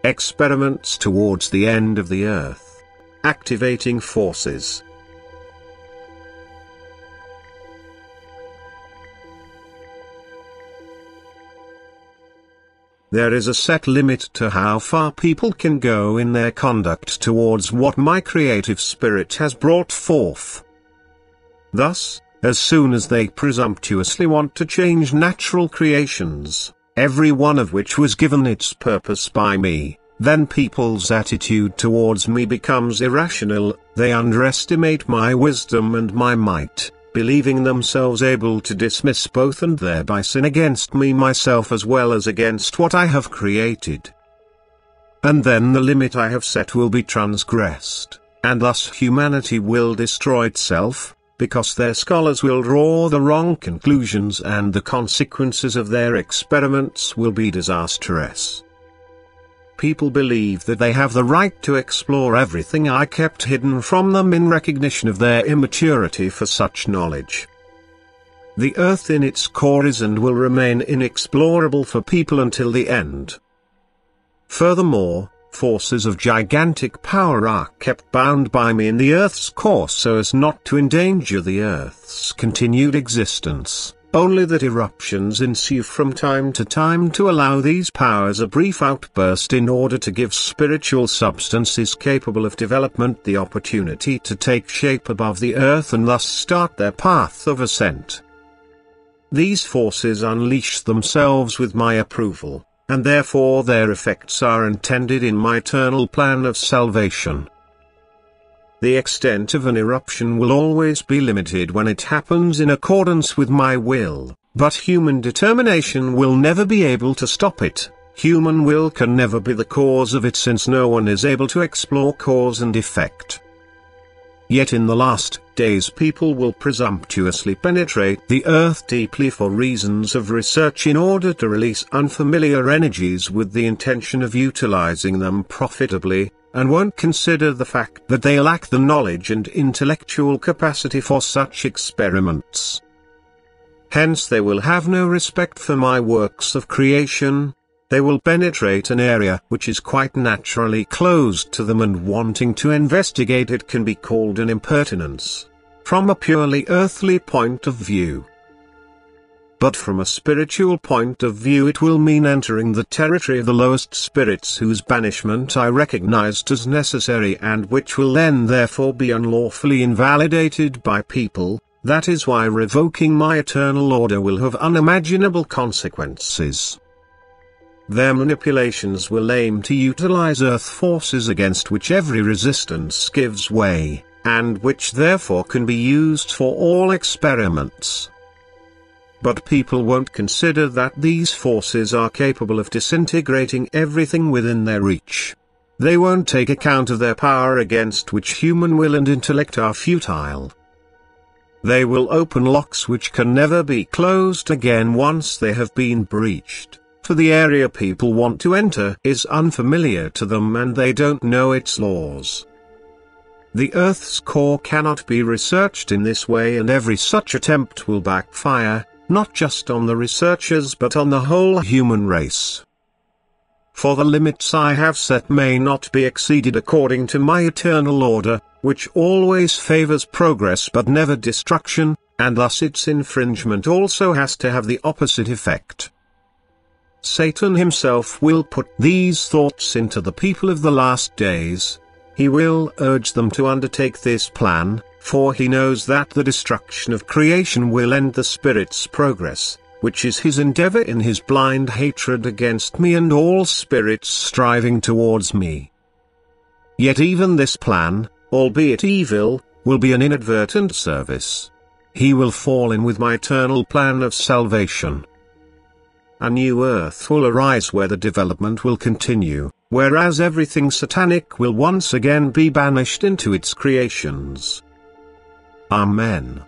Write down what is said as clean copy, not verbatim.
Experiments towards the end of the earth. Activating forces. There is a set limit to how far people can go in their conduct towards what my creative spirit has brought forth. Thus, as soon as they presumptuously want to change natural creations, every one of which was given its purpose by me, then people's attitude towards me becomes irrational. They underestimate my wisdom and my might, believing themselves able to dismiss both and thereby sin against me myself as well as against what I have created. And then the limit I have set will be transgressed, and thus humanity will destroy itself, because their scholars will draw the wrong conclusions and the consequences of their experiments will be disastrous. People believe that they have the right to explore everything I kept hidden from them in recognition of their immaturity for such knowledge. The earth in its core is and will remain inexplorable for people until the end. Furthermore, forces of gigantic power are kept bound by me in the earth's core so as not to endanger the earth's continued existence. Only that eruptions ensue from time to allow these powers a brief outburst in order to give spiritual substances capable of development the opportunity to take shape above the earth and thus start their path of ascent. These forces unleash themselves with my approval, and therefore their effects are intended in my eternal plan of salvation. The extent of an eruption will always be limited when it happens in accordance with my will, but human determination will never be able to stop it. Human will can never be the cause of it since no one is able to explore cause and effect. Yet in the last days people will presumptuously penetrate the earth deeply for reasons of research in order to release unfamiliar energies with the intention of utilizing them profitably, and won't consider the fact that they lack the knowledge and intellectual capacity for such experiments. Hence they will have no respect for my works of creation. They will penetrate an area which is quite naturally closed to them, and wanting to investigate it can be called an impertinence, from a purely earthly point of view. But from a spiritual point of view it will mean entering the territory of the lowest spirits whose banishment I recognized as necessary and which will then therefore be unlawfully invalidated by people. That is why revoking my eternal order will have unimaginable consequences. Their manipulations will aim to utilize earth forces against which every resistance gives way, and which therefore can be used for all experiments. But people won't consider that these forces are capable of disintegrating everything within their reach. They won't take account of their power against which human will and intellect are futile. They will open locks which can never be closed again once they have been breached, for the area people want to enter is unfamiliar to them and they don't know its laws. The Earth's core cannot be researched in this way, and every such attempt will backfire, not just on the researchers but on the whole human race. For the limits I have set may not be exceeded according to my eternal order, which always favors progress but never destruction, and thus its infringement also has to have the opposite effect. Satan himself will put these thoughts into the people of the last days. He will urge them to undertake this plan, for he knows that the destruction of creation will end the spirit's progress, which is his endeavor in his blind hatred against me and all spirits striving towards me. Yet even this plan, albeit evil, will be an inadvertent service. He will fall in with my eternal plan of salvation. A new earth will arise where the development will continue, whereas everything satanic will once again be banished into its creations. Amen.